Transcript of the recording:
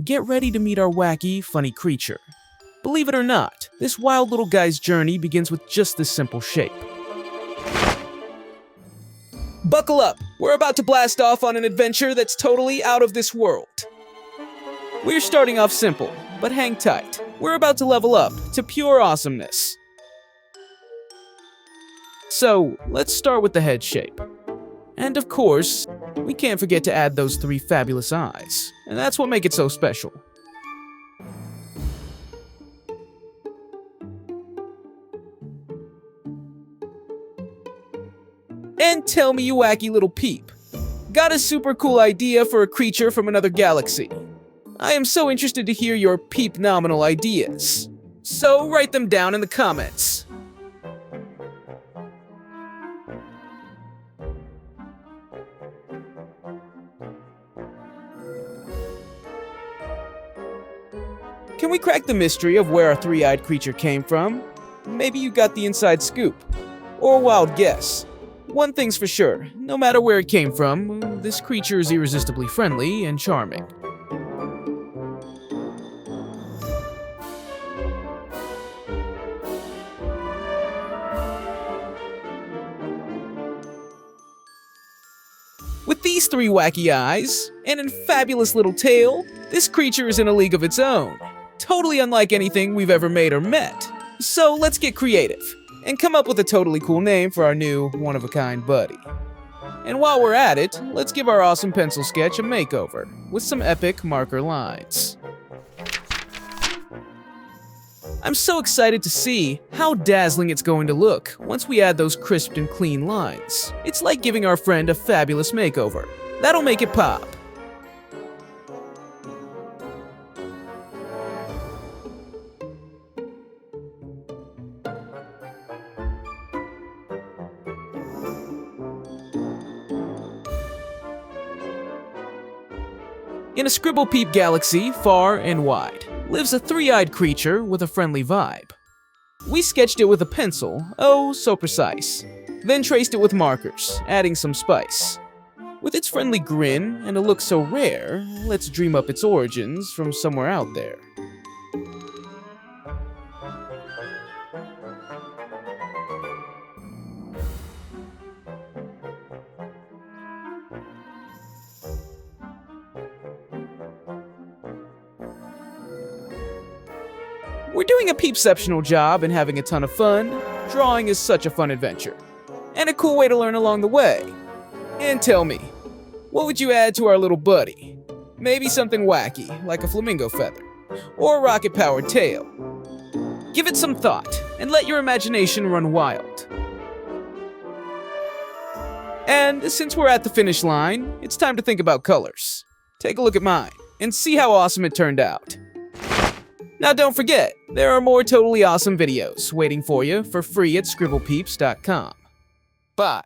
get ready to meet our wacky, funny creature. Believe it or not, this wild little guy's journey begins with just this simple shape. Buckle up! We're about to blast off on an adventure that's totally out of this world. We're starting off simple, but hang tight. We're about to level up to pure awesomeness. So, let's start with the head shape. And of course, we can't forget to add those 3 fabulous eyes, and that's what makes it so special. And tell me, you wacky little peep, got a super cool idea for a creature from another galaxy? I am so interested to hear your peep-nominal ideas. So write them down in the comments. Can we crack the mystery of where our 3-eyed creature came from? Maybe you got the inside scoop. Or a wild guess. One thing's for sure, no matter where it came from, this creature is irresistibly friendly and charming. With these 3 wacky eyes, and a fabulous little tail, this creature is in a league of its own. Totally unlike anything we've ever made or met. So let's get creative, and come up with a totally cool name for our new, one-of-a-kind buddy. And while we're at it, let's give our awesome pencil sketch a makeover, with some epic marker lines. I'm so excited to see how dazzling it's going to look once we add those crisp and clean lines. It's like giving our friend a fabulous makeover. That'll make it pop. In a Scribble Peep galaxy far and wide, lives a 3-eyed creature with a friendly vibe. We sketched it with a pencil, oh so precise, then traced it with markers, adding some spice. With its friendly grin and a look so rare, let's dream up its origins from somewhere out there. We're doing a peepceptional job and having a ton of fun. Drawing is such a fun adventure, and a cool way to learn along the way. And tell me, what would you add to our little buddy? Maybe something wacky, like a flamingo feather, or a rocket-powered tail. Give it some thought, and let your imagination run wild. And since we're at the finish line, it's time to think about colors. Take a look at mine, and see how awesome it turned out. Now don't forget, there are more totally awesome videos waiting for you for free at scribblepeeps.com. Bye.